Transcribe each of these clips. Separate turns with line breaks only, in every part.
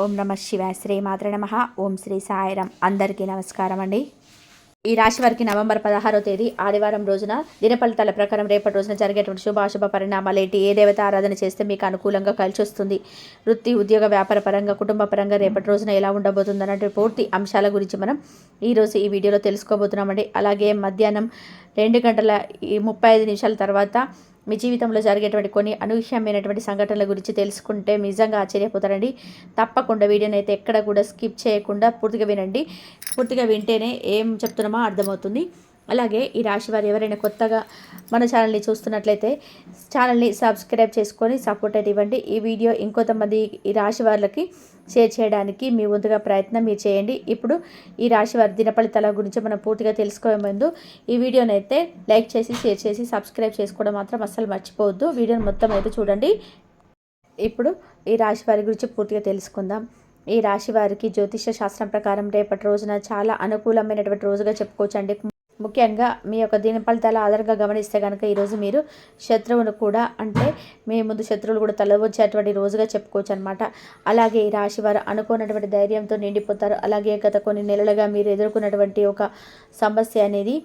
ఓం నమ శివాయ. శ్రీ మాత్ర నమ. ఓం శ్రీ సాయిరాం. అందరికీ నమస్కారం అండి. ఈ రాశి వారికి నవంబర్ 16వ తేదీ ఆదివారం రోజున దినఫలితాల ప్రకారం రేపటి రోజున జరిగేటువంటి శుభాశుభ పరిణామాలు ఏంటి, ఏ దేవత ఆరాధన చేస్తే మీకు అనుకూలంగా కలిసి వస్తుంది, వృత్తి ఉద్యోగ వ్యాపార పరంగా కుటుంబ పరంగా రేపటి రోజున ఎలా ఉండబోతుంది అన్నట్టు పూర్తి అంశాల గురించి మనం ఈరోజు ఈ వీడియోలో తెలుసుకోబోతున్నామండి. అలాగే మధ్యాహ్నం 2:35 తర్వాత మీ జీవితంలో జరిగేటువంటి కొన్ని అనూహ్యమైనటువంటి సంఘటనల గురించి తెలుసుకుంటే నిజంగా ఆశ్చర్యపోతారండి. తప్పకుండా వీడియోని అయితే ఎక్కడ కూడా స్కిప్ చేయకుండా పూర్తిగా వినండి. పూర్తిగా వింటేనే ఏం చెప్తున్నామో అర్థమవుతుంది. అలాగే ఈ రాశి వారు ఎవరైనా కొత్తగా మన ఛానల్ని చూస్తున్నట్లయితే ఛానల్ని సబ్స్క్రైబ్ చేసుకొని సపోర్ట్ అయితే ఇవ్వండి. ఈ వీడియో ఇంకొంతమంది ఈ రాశి వారికి షేర్ చేయడానికి మీ వంతుగా ప్రయత్నం మీరు చేయండి. ఇప్పుడు ఈ రాశి వారి దినఫలితాల గురించి మనం పూర్తిగా తెలుసుకోవే ముందు ఈ వీడియోని అయితే లైక్ చేసి షేర్ చేసి సబ్స్క్రైబ్ చేసుకోవడం మాత్రం అస్సలు మర్చిపోవద్దు. వీడియోని మొత్తం అయితే చూడండి. ఇప్పుడు ఈ రాశి వారి గురించి పూర్తిగా తెలుసుకుందాం. ఈ రాశి వారికి జ్యోతిష శాస్త్రం ప్రకారం రేపటి రోజున చాలా అనుకూలమైనటువంటి రోజుగా చెప్పుకోవచ్చు అండి. ముఖ్యంగా మీ యొక్క దీని ఫలితాల ఆధారంగా గమనిస్తే కనుక ఈరోజు మీరు శత్రువును కూడా, అంటే మీ ముందు శత్రువులు కూడా తలవచ్చేటువంటి రోజుగా చెప్పుకోవచ్చు అనమాట. అలాగే ఈ రాశి వారు అనుకున్నటువంటి ధైర్యంతో నిండిపోతారు. అలాగే గత కొన్ని నెలలుగా మీరు ఎదుర్కొన్నటువంటి ఒక సమస్య అనేది,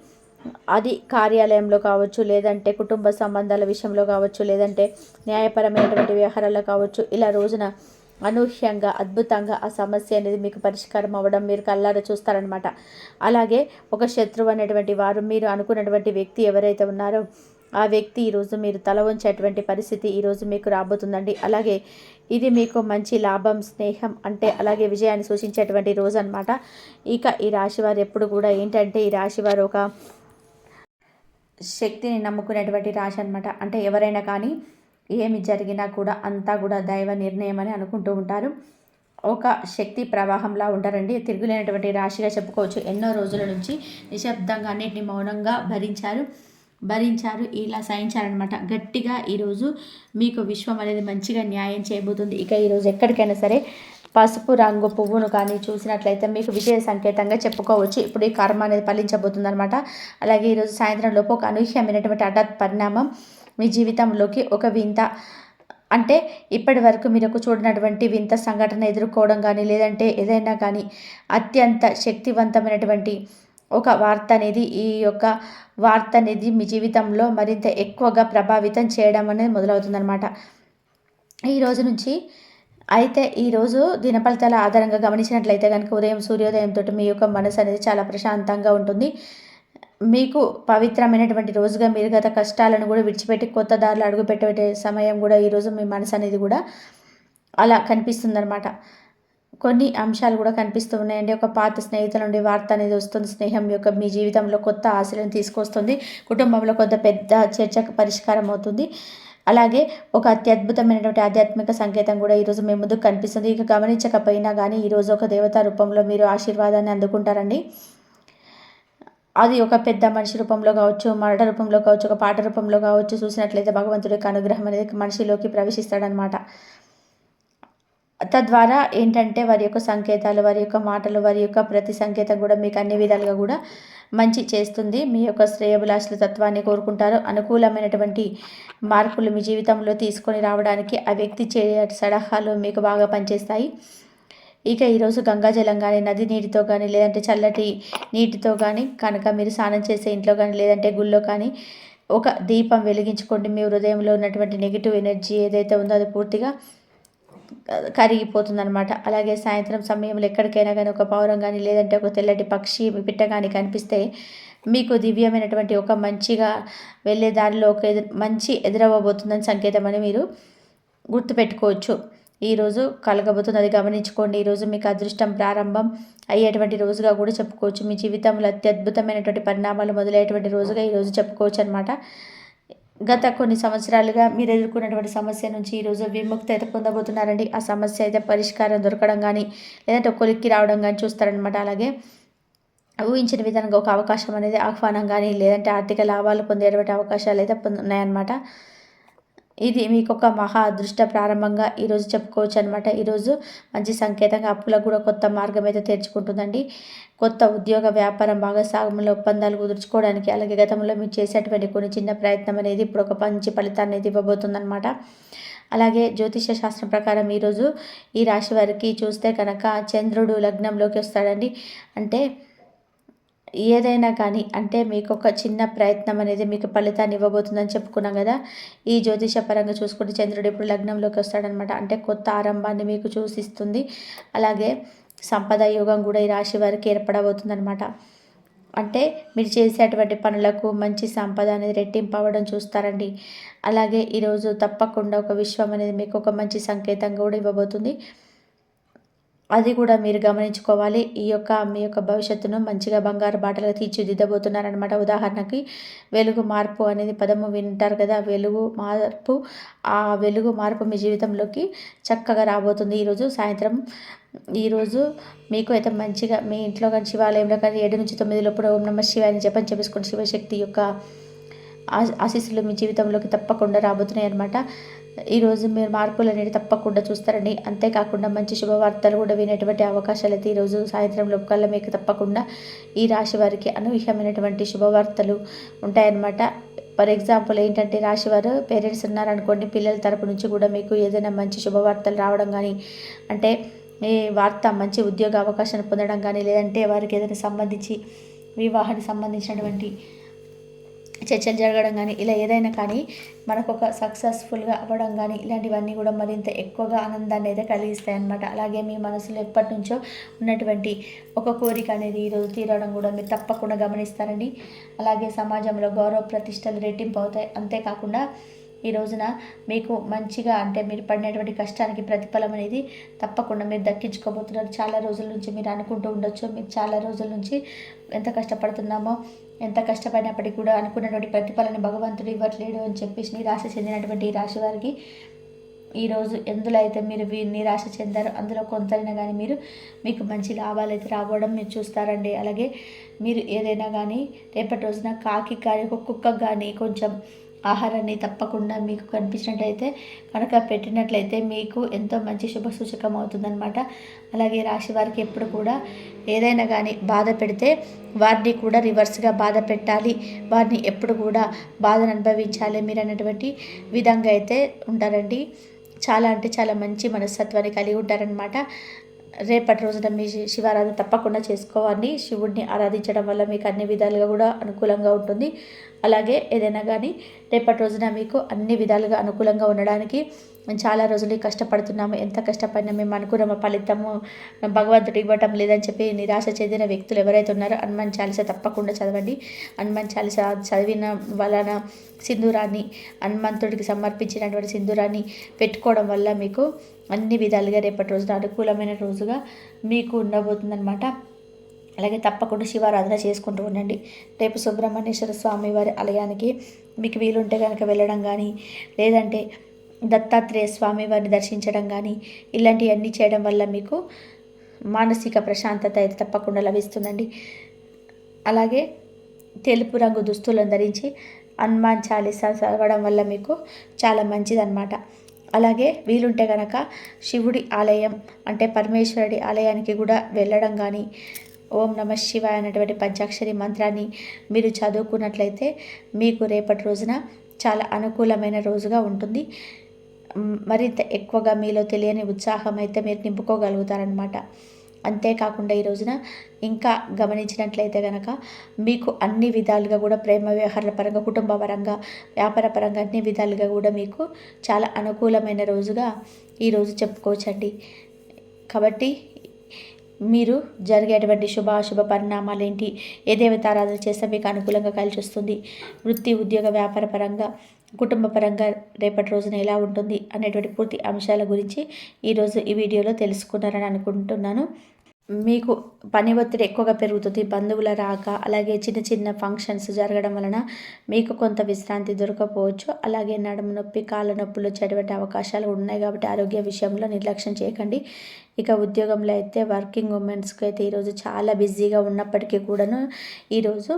అది కార్యాలయంలో కావచ్చు, లేదంటే కుటుంబ సంబంధాల విషయంలో కావచ్చు, లేదంటే న్యాయపరమైనటువంటి వ్యవహారాల్లో కావచ్చు, ఇలా రోజున అనూహ్యంగా అద్భుతంగా ఆ సమస్య అనేది మీకు పరిష్కారం అవ్వడం మీరు కళ్ళారా చూస్తారనమాట. అలాగే ఒక శత్రువు అనేటువంటి వారు, మీరు అనుకున్నటువంటి వ్యక్తి ఎవరైతే ఉన్నారో ఆ వ్యక్తి ఈరోజు మీరు తల వంచేటువంటి పరిస్థితి ఈరోజు మీకు రాబోతుందండి. అలాగే ఇది మీకు మంచి లాభం, స్నేహం, అంటే అలాగే విజయాన్ని సూచించేటువంటి రోజు అనమాట. ఇక ఈ రాశివారు ఎప్పుడు కూడా ఏంటంటే, ఈ రాశివారు ఒక శక్తిని నమ్ముకునేటువంటి రాశి అనమాట. అంటే ఎవరైనా కానీ ఏమి జరిగినా కూడా అంతా కూడా దైవ నిర్ణయం అని అనుకుంటూ ఉంటారు. ఒక శక్తి ప్రవాహంలా ఉంటారండి. తిరుగులేనటువంటి రాశిగా చెప్పుకోవచ్చు. ఎన్నో రోజుల నుంచి నిశ్శబ్దంగా అన్నిటిని మౌనంగా భరించారు, ఇలా సహించారనమాట. గట్టిగా ఈరోజు మీకు విశ్వం అనేది మంచిగా న్యాయం చేయబోతుంది. ఇక ఈరోజు ఎక్కడికైనా సరే పసుపు రంగు పువ్వును కానీ చూసినట్లయితే మీకు విజయ సంకేతంగా చెప్పుకోవచ్చు. ఇప్పుడు ఈ కర్మ అనేది ఫలించబోతుంది అనమాట. అలాగే ఈరోజు సాయంత్రం లోపు ఒక అనూహ్యమైనటువంటి హఠాత్ పరిణామం మీ జీవితంలోకి ఒక వింత, అంటే ఇప్పటి వరకు మీరు ఒక చూడనటువంటి వింత సంఘటన ఎదుర్కోవడం కానీ, లేదంటే ఏదైనా కానీ అత్యంత శక్తివంతమైనటువంటి ఒక వార్త అనేది, ఈ యొక్క వార్త అనేది మీ జీవితంలో మరింత ఎక్కువగా ప్రభావితం చేయడం అనేది మొదలవుతుందన్నమాట ఈ రోజు నుంచి. అయితే ఈరోజు దినఫలితాల ఆధారంగా గమనించినట్లయితే కనుక ఉదయం సూర్యోదయంతో మీ యొక్క మనసు అనేది చాలా ప్రశాంతంగా ఉంటుంది. మీకు పవిత్రమైనటువంటి రోజుగా మీరు గత కష్టాలను కూడా విడిచిపెట్టి కొత్త దారిలో అడుగుపెట్టే సమయం కూడా ఈరోజు మీ మనసు అనేది కూడా అలా కనిపిస్తుందన్నమాట. కొన్ని అంశాలు కూడా కనిపిస్తూ ఉన్నాయండి. ఒక పాత స్నేహితుల నుండి వార్త అనేది వస్తుంది. స్నేహం యొక్క మీ జీవితంలో కొత్త ఆశలను తీసుకొస్తుంది. కుటుంబంలో కొంత పెద్ద చర్చకు పరిష్కారం అవుతుంది. అలాగే ఒక అత్యద్భుతమైనటువంటి ఆధ్యాత్మిక సంకేతం కూడా ఈరోజు మీ ముందుకు కనిపిస్తుంది. ఇక గమనించకపోయినా కానీ ఈరోజు ఒక దేవతా రూపంలో మీరు ఆశీర్వాదాన్ని అందుకుంటారండి. అది ఒక పెద్ద మనిషి రూపంలో కావచ్చు, మాట రూపంలో కావచ్చు, ఒక పాట రూపంలో కావచ్చు. చూసినట్లయితే భగవంతుడి యొక్క అనుగ్రహం అనేది మనిషిలోకి ప్రవేశిస్తాడనమాట. తద్వారా ఏంటంటే వారి యొక్క సంకేతాలు, వారి యొక్క మాటలు, వారి యొక్క ప్రతి సంకేతం కూడా మీకు అన్ని విధాలుగా కూడా మంచి చేస్తుంది. మీ యొక్క శ్రేయభిలాషుల తత్వాన్ని కోరుకుంటారు. అనుకూలమైనటువంటి మార్పులు మీ జీవితంలో తీసుకొని రావడానికి ఆ వ్యక్తి సలహాలు మీకు బాగా పనిచేస్తాయి. ఇక ఈరోజు గంగాజలం కానీ, నది నీటితో కానీ, లేదంటే చల్లటి నీటితో కానీ కనుక మీరు స్నానం చేసే ఇంట్లో కానీ, లేదంటే గుళ్ళో కానీ ఒక దీపం వెలిగించుకోండి. మీ హృదయంలో ఉన్నటువంటి నెగిటివ్ ఎనర్జీ ఏదైతే ఉందో అది పూర్తిగా కరిగిపోతుందనమాట. అలాగే సాయంత్రం సమయంలో ఎక్కడికైనా కానీ ఒక పావురం కానీ, లేదంటే ఒక తెల్లటి పక్షి, పిట్ట కానీ కనిపిస్తే మీకు దివ్యమైనటువంటి ఒక మంచిగా వెళ్ళే దారిలో ఒక మంచి ఎదురవ్వబోతుందని సంకేతం అని మీరు గుర్తుపెట్టుకోవచ్చు. ఈరోజు కలగబోతుంది, అది గమనించుకోండి. ఈరోజు మీకు అదృష్టం ప్రారంభం అయ్యేటువంటి రోజుగా కూడా చెప్పుకోవచ్చు. మీ జీవితంలో అత్యద్భుతమైనటువంటి పరిణామాలు మొదలయ్యేటువంటి రోజుగా ఈరోజు చెప్పుకోవచ్చు అనమాట. గత కొన్ని సంవత్సరాలుగా మీరు ఎదుర్కొన్నటువంటి సమస్య నుంచి ఈరోజు విముక్తి అయితే పొందబోతున్నారండి. ఆ సమస్య అయితే పరిష్కారం దొరకడం కానీ, లేదంటే కొలిక్కి రావడం కానీ చూస్తారనమాట. అలాగే ఊహించిన విధంగా ఒక అవకాశం అనేది ఆహ్వానం కానీ, లేదంటే ఆర్థిక లాభాలు పొందేటువంటి అవకాశాలు అయితే ఉన్నాయన్నమాట. ఇది మీకు ఒక మహా అదృష్ట ప్రారంభంగా ఈరోజు చెప్పుకోవచ్చు అనమాట. ఈరోజు మంచి సంకేతంగా అప్పులకు కూడా కొత్త మార్గం అయితే తెరుచుకుంటుందండి. కొత్త ఉద్యోగ వ్యాపారం భాగస్వాముల ఒప్పందాలు కుదుర్చుకోవడానికి, అలాగే గతంలో మీరు చేసేటువంటి కొన్ని చిన్న ప్రయత్నం అనేది ఇప్పుడు ఒక మంచి ఫలితాన్ని అయితే ఇవ్వబోతుందన్నమాట. అలాగే జ్యోతిష శాస్త్రం ప్రకారం ఈరోజు ఈ రాశి వారికి చూస్తే కనుక చంద్రుడు లగ్నంలోకి వస్తాడండి. అంటే ఏదైనా కానీ అంటే మీకు ఒక చిన్న ప్రయత్నం అనేది మీకు ఫలితాన్ని ఇవ్వబోతుందని చెప్పుకున్నాం కదా. ఈ జ్యోతిష పరంగా చూసుకుంటే చంద్రుడు ఇప్పుడు లగ్నంలోకి వస్తాడనమాట. అంటే కొత్త ఆరంభాన్ని మీకు సూచిస్తుంది. అలాగే సంపద యోగం కూడా ఈ రాశి వారికి ఏర్పడబోతుందనమాట. అంటే మీరు చేసేటువంటి పనులకు మంచి సంపద అనేది రెట్టింపు అవ్వడం చూస్తారండి. అలాగే ఈరోజు తప్పకుండా ఒక విశ్వం అనేది మీకు ఒక మంచి సంకేతం కూడా ఇవ్వబోతుంది. అది కూడా మీరు గమనించుకోవాలి. మీ యొక్క భవిష్యత్తును మంచిగా బంగారు బాటలుగా తీర్చిదిద్దబోతున్నారనమాట. ఉదాహరణకి వెలుగు మార్పు అనేది పదము వింటారు కదా. వెలుగు మార్పు, ఆ వెలుగు మార్పు మీ జీవితంలోకి చక్కగా రాబోతుంది ఈరోజు సాయంత్రం. ఈరోజు మీకు అయితే మంచిగా మీ ఇంట్లో కానీ శివాలయంలో కానీ 7-9 లోపల ఓం నమః శివాయ అని జపం చేసుకోండి. శివశక్తి యొక్క ఆశీస్సులు మీ జీవితంలోకి తప్పకుండా రాబోతున్నాయి అనమాట. ఈరోజు మీరు మార్పులు అనేవి తప్పకుండా చూస్తారండి. అంతేకాకుండా మంచి శుభవార్తలు కూడా వినేటువంటి అవకాశాలు అయితే ఈరోజు సాయంత్రం లోపల మీకు తప్పకుండా ఈ రాశి వారికి అనూహ్యమైనటువంటి శుభవార్తలు ఉంటాయన్నమాట. ఫర్ ఎగ్జాంపుల్ ఏంటంటే రాశివారు పేరెంట్స్ ఉన్నారనుకోండి, పిల్లల తరపు నుంచి కూడా మీకు ఏదైనా మంచి శుభవార్తలు రావడం కానీ, అంటే ఈ వార్త మంచి ఉద్యోగ అవకాశాన్ని పొందడం కానీ, లేదంటే వారికి ఏదైనా సంబంధించి వివాహానికి సంబంధించినటువంటి చర్చలు జరగడం కానీ, ఇలా ఏదైనా కానీ మనకు ఒక సక్సెస్ఫుల్గా అవ్వడం కానీ, ఇలాంటివన్నీ కూడా మరింత ఎక్కువగా ఆనందాన్ని అయితే కలిగిస్తాయి అన్నమాట. అలాగే మీ మనసులో ఎప్పటి నుంచో ఉన్నటువంటి ఒక కోరిక అనేది ఈరోజు తీరడం కూడా మీరు తప్పకుండా గమనిస్తారండి. అలాగే సమాజంలో గౌరవ ప్రతిష్టలు రెట్టింపు అవుతాయి. అంతేకాకుండా ఈ రోజున మీకు మంచిగా అంటే మీరు పడినటువంటి కష్టానికి ప్రతిఫలం అనేది తప్పకుండా మీరు దక్కించుకోబోతున్నారు. చాలా రోజుల నుంచి మీరు అనుకుంటూ ఉండొచ్చు, మీరు చాలా రోజుల నుంచి ఎంత కష్టపడుతున్నామో, ఎంత కష్టపడినప్పటికీ కూడా అనుకున్నటువంటి ప్రతిఫలాన్ని భగవంతుడు ఇవ్వట్లేడు అని చెప్పేసి నిరాశ చెందినటువంటి ఈ రాశి వారికి ఈరోజు ఎందులో అయితే మీరు నిరాశ చెందారో అందులో కొంతైనా కానీ మీకు మంచి లాభాలు అయితే రావడం మీరు చూస్తారండి. అలాగే మీరు ఏదైనా కానీ రేపటి రోజున కాకి కానీ కుక్కకు కానీ కొంచెం ఆహారాన్ని తప్పకుండా మీకు కనిపించినట్లయితే కనుక పెట్టినట్లయితే మీకు ఎంతో మంచి శుభ సూచకం అవుతుందన్నమాట. అలాగే రాశి వారికి ఎప్పుడు కూడా ఏదైనా కానీ బాధ పెడితే వారిని కూడా రివర్స్గా బాధ పెట్టాలి, వారిని ఎప్పుడు కూడా బాధను అనుభవించాలి మీరు అనేటువంటి విధంగా అయితే ఉంటారండి. చాలా అంటే చాలా మంచి మనస్తత్వాన్ని కలిగి ఉంటారనమాట. రేపటి రోజున మీ శివారాధన తప్పకుండా చేసుకోవాలి. శివుడిని ఆరాధించడం వల్ల మీకు అన్ని విధాలుగా కూడా అనుకూలంగా ఉంటుంది. అలాగే ఏదైనా కానీ రేపటి రోజున మీకు అన్ని విధాలుగా అనుకూలంగా ఉండడానికి చాలా రోజులు కష్టపడుతున్నాము, ఎంత కష్టపడినా మేము అనుకున్న ఫలితము భగవంతుడు ఇవ్వటం లేదని చెప్పి నిరాశ చెందిన వ్యక్తులు ఎవరైతే ఉన్నారో హనుమాన్ చాలీసా తప్పకుండా చదవండి. హనుమాన్ చాలీసా చదివిన వలన సింధూరాన్ని హనుమంతుడికి సమర్పించినటువంటి సింధూరాన్ని పెట్టుకోవడం వల్ల మీకు అన్ని విధాలుగా రేపటి రోజున అనుకూలమైన రోజుగా మీకు ఉండబోతుందన్నమాట. అలాగే తప్పకుండా శివారాధన చేసుకుంటూ ఉండండి. రేపు సుబ్రహ్మణ్యేశ్వర స్వామి వారి ఆలయానికి మీకు వీలుంటే కనుక వెళ్ళడం కానీ, లేదంటే దత్తాత్రేయ స్వామి వారిని దర్శించడం కానీ, ఇలాంటివన్నీ చేయడం వల్ల మీకు మానసిక ప్రశాంతత అయితే తప్పకుండా లభిస్తుందండి. అలాగే తెలుపు రంగు దుస్తులను ధరించి హనుమాన్ చాలీసా చదవడం వల్ల మీకు చాలా మంచిదన్నమాట. అలాగే వీలుంటే కనుక శివుడి ఆలయం అంటే పరమేశ్వరుడి ఆలయానికి కూడా వెళ్ళడం కానీ, ఓం నమ శివాయ అనేటువంటి పంచాక్షరి మంత్రాన్ని మీరు చదువుకున్నట్లయితే మీకు రేపటి రోజున చాలా అనుకూలమైన రోజుగా ఉంటుంది. మరింత ఎక్కువగా మీలో తెలియని ఉత్సాహం అయితే మీరు నింపుకోగలుగుతారనమాట. అంతేకాకుండా ఈ రోజున ఇంకా గమనించినట్లయితే కనుక మీకు అన్ని విధాలుగా కూడా ప్రేమ వ్యవహారాల పరంగా, కుటుంబ పరంగా, వ్యాపార పరంగా అన్ని విధాలుగా కూడా మీకు చాలా అనుకూలమైన రోజుగా ఈరోజు చెప్పుకోవచ్చండి. కాబట్టి మీరు జరిగేటువంటి శుభాశుభ పరిణామాలు ఏంటి, ఏ దేవతారాధన చేస్తే మీకు అనుకూలంగా కలిసి వస్తుంది, వృత్తి ఉద్యోగ వ్యాపార పరంగా, కుటుంబ పరంగా రేపటి రోజున ఎలా ఉంటుంది అనేటువంటి పూర్తి అంశాల గురించి ఈరోజు ఈ వీడియోలో తెలుసుకున్నారని అనుకుంటున్నాను. మీకు పని ఒత్తిడి ఎక్కువగా పెరుగుతుంది, బంధువుల రాక, అలాగే చిన్న చిన్న ఫంక్షన్స్ జరగడం వలన మీకు కొంత విశ్రాంతి దొరకపోవచ్చు. అలాగే నడుము నొప్పి, కాళ్ళ నొప్పులు వచ్చేటువంటి అవకాశాలు ఉన్నాయి. కాబట్టి ఆరోగ్య విషయంలో నిర్లక్ష్యం చేయకండి. ఇక ఉద్యోగంలో అయితే వర్కింగ్ ఉమెన్స్కి అయితే ఈరోజు చాలా బిజీగా ఉన్నప్పటికీ కూడాను ఈరోజు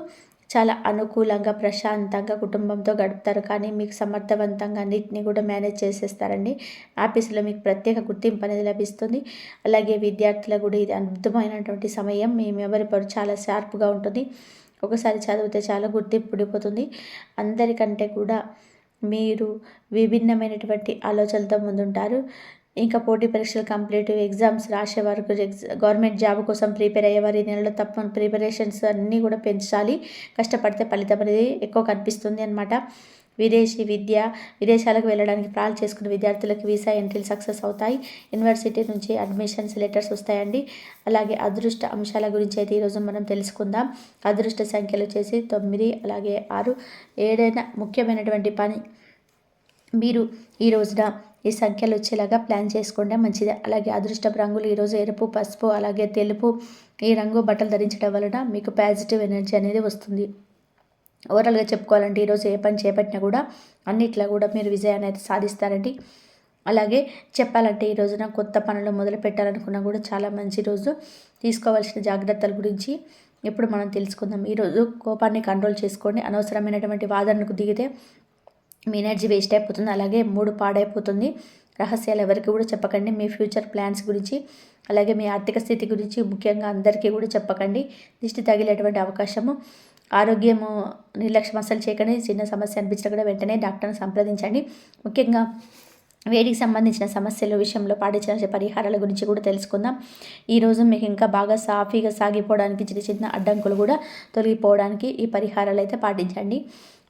చాలా అనుకూలంగా ప్రశాంతంగా కుటుంబంతో గడుపుతారు. కానీ మీకు సమర్థవంతంగా అన్నిటిని కూడా మేనేజ్ చేసేస్తారండి. ఆఫీసులో మీకు ప్రత్యేక గుర్తింపు అనేది లభిస్తుంది. అలాగే విద్యార్థులకు కూడా ఇది అద్భుతమైనటువంటి సమయం. మీ మెమరీ పవర్ చాలా షార్ప్గా ఉంటుంది. ఒకసారి చదివితే చాలా గుర్తింపు ఉండిపోతుంది. అందరికంటే కూడా మీరు విభిన్నమైనటువంటి ఆలోచనలతో ముందుంటారు. ఇంకా పోటీ పరీక్షలు కంప్లీట్ ఎగ్జామ్స్ రాసే వరకు గవర్నమెంట్ జాబ్ కోసం ప్రిపేర్ అయ్యేవారు ఈ నెలలో తప్పని ప్రిపరేషన్స్ అన్నీ కూడా పెంచాలి. కష్టపడితే ఫలితం అనేది ఎక్కువ కనిపిస్తుంది అనమాట. విదేశీ విద్య, విదేశాలకు వెళ్ళడానికి ప్లాన్ చేసుకున్న విద్యార్థులకు వీసా ఎంట్రీలు సక్సెస్ అవుతాయి. యూనివర్సిటీ నుంచి అడ్మిషన్స్ లెటర్స్ వస్తాయండి. అలాగే అదృష్ట అంశాల గురించి అయితే ఈరోజు మనం తెలుసుకుందాం. అదృష్ట సంఖ్యలు వచ్చేసి 9, అలాగే 6. ఏదైనా ముఖ్యమైనటువంటి పని మీరు ఈ రోజున ఈ సంఖ్యలు వచ్చేలాగా ప్లాన్ చేసుకోవడం మంచిది. అలాగే అదృష్టపు రంగులు ఈరోజు ఎరుపు, పసుపు, అలాగే తెలుపు ఈ రంగు బట్టలు ధరించడం వలన మీకు పాజిటివ్ ఎనర్జీ అనేది వస్తుంది. ఓవరాల్గా చెప్పుకోవాలంటే ఈరోజు ఏ పని చేపట్టినా కూడా అన్నిట్లో కూడా మీరు విజయాన్ని అయితే సాధిస్తారండి. అలాగే చెప్పాలంటే ఈ రోజున కొత్త పనులు మొదలు పెట్టాలనుకున్నా కూడా చాలా మంచి రోజు. తీసుకోవాల్సిన జాగ్రత్తల గురించి ఇప్పుడు మనం తెలుసుకుందాం. ఈరోజు కోపాన్ని కంట్రోల్ చేసుకోండి. అనవసరమైనటువంటి వాదనకు దిగితే మీ ఎనర్జీ వేస్ట్ అయిపోతుంది, అలాగే మూడు పాడైపోతుంది. రహస్యాలు ఎవరికి కూడా చెప్పకండి. మీ ఫ్యూచర్ ప్లాన్స్ గురించి, అలాగే మీ ఆర్థిక స్థితి గురించి ముఖ్యంగా అందరికీ కూడా చెప్పకండి. దిష్టి తగిలేటువంటి అవకాశము. ఆరోగ్యము నిర్లక్ష్యం అస్సలు చేయకండి. చిన్న సమస్య అనిపించినా కూడా వెంటనే డాక్టర్ని సంప్రదించండి. ముఖ్యంగా వేడికి సంబంధించిన సమస్యల విషయంలో పాటించాల్సిన పరిహారాల గురించి కూడా తెలుసుకుందాం. ఈరోజు మీకు ఇంకా బాగా సాఫీగా సాగిపోవడానికి చిన్న చిన్న అడ్డంకులు కూడా తొలగిపోవడానికి ఈ పరిహారాలు అయితే పాటించండి.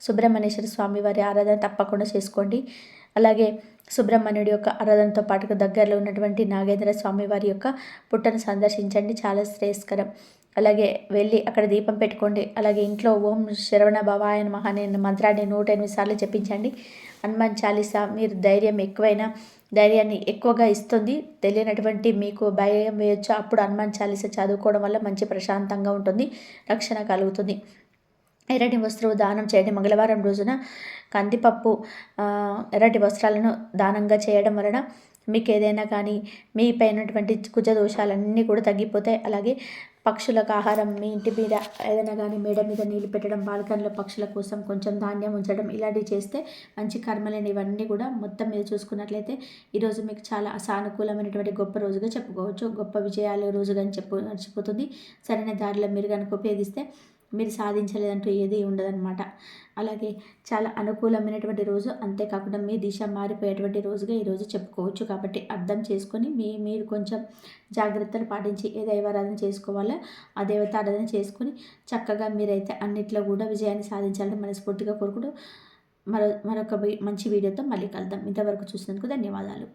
సుబ్రహ్మణ్యేశ్వర స్వామి వారి ఆరాధన తప్పకుండా చేసుకోండి. అలాగే సుబ్రహ్మణ్యుడి యొక్క ఆరాధనతో పాటుగా దగ్గరలో ఉన్నటువంటి నాగేంద్ర స్వామి వారి యొక్క పుట్టను సందర్శించండి, చాలా శ్రేయస్కరం. అలాగే వెళ్ళి అక్కడ దీపం పెట్టుకోండి. అలాగే ఇంట్లో ఓం శరవణ భవాయ నమః అనే మంత్రాన్ని 108 సార్లు జపించండి. హనుమాన్ చాలీసా మీరు ధైర్యం ఎక్కువైనా ధైర్యాన్ని ఎక్కువగా ఇస్తుంది. తెలియనటువంటి మీకు భయం వేయొచ్చు, అప్పుడు హనుమాన్ చాలీసా చదువుకోవడం వల్ల మంచి ప్రశాంతంగా ఉంటుంది, రక్షణ కలుగుతుంది. ఎర్రటి వస్త్రం దానం చేయండి. మంగళవారం రోజున కందిపప్పు, ఎర్రటి వస్త్రాలను దానంగా చేయడం వలన మీకు ఏదైనా కానీ మీపై ఉన్నటువంటి కుజ దోషాలన్నీ కూడా తగ్గిపోతాయి. అలాగే పక్షులకు ఆహారం, మీ ఇంటి మీద ఏదైనా కానీ మేడ మీద నీళ్ళు పెట్టడం, బాల్కనీలో పక్షుల కోసం కొంచెం ధాన్యం ఉంచడం, ఇలాంటివి చేస్తే మంచి కర్మలేని ఇవన్నీ కూడా మొత్తం మీద చూసుకున్నట్లయితే ఈరోజు మీకు చాలా సానుకూలమైనటువంటి గొప్ప రోజుగా చెప్పుకోవచ్చు. గొప్ప విజయాల రోజుగా అని నడిచిపోతుంది. సరైన దారిలో మీరు కనుక ఉపయోగిస్తే మీరు సాధించలేదంటూ ఏది ఉండదన్నమాట. అలాగే చాలా అనుకూలమైనటువంటి రోజు, అంతేకాకుండా మీ దిశ మారిపోయేటువంటి రోజుగా ఈరోజు చెప్పుకోవచ్చు. కాబట్టి అర్థం చేసుకొని మీరు కొంచెం జాగ్రత్తలు పాటించి ఏ దైవారాధన చేసుకోవాలో ఆ దేవత ఆరాధన చేసుకొని చక్కగా మీరైతే అన్నిట్లో కూడా విజయాన్ని సాధించాలని మనస్ఫూర్తిగా కోరుకుంటూ మరొక మంచి వీడియోతో మళ్ళీ కలుద్దాం. ఇంతవరకు చూసినందుకు ధన్యవాదాలు.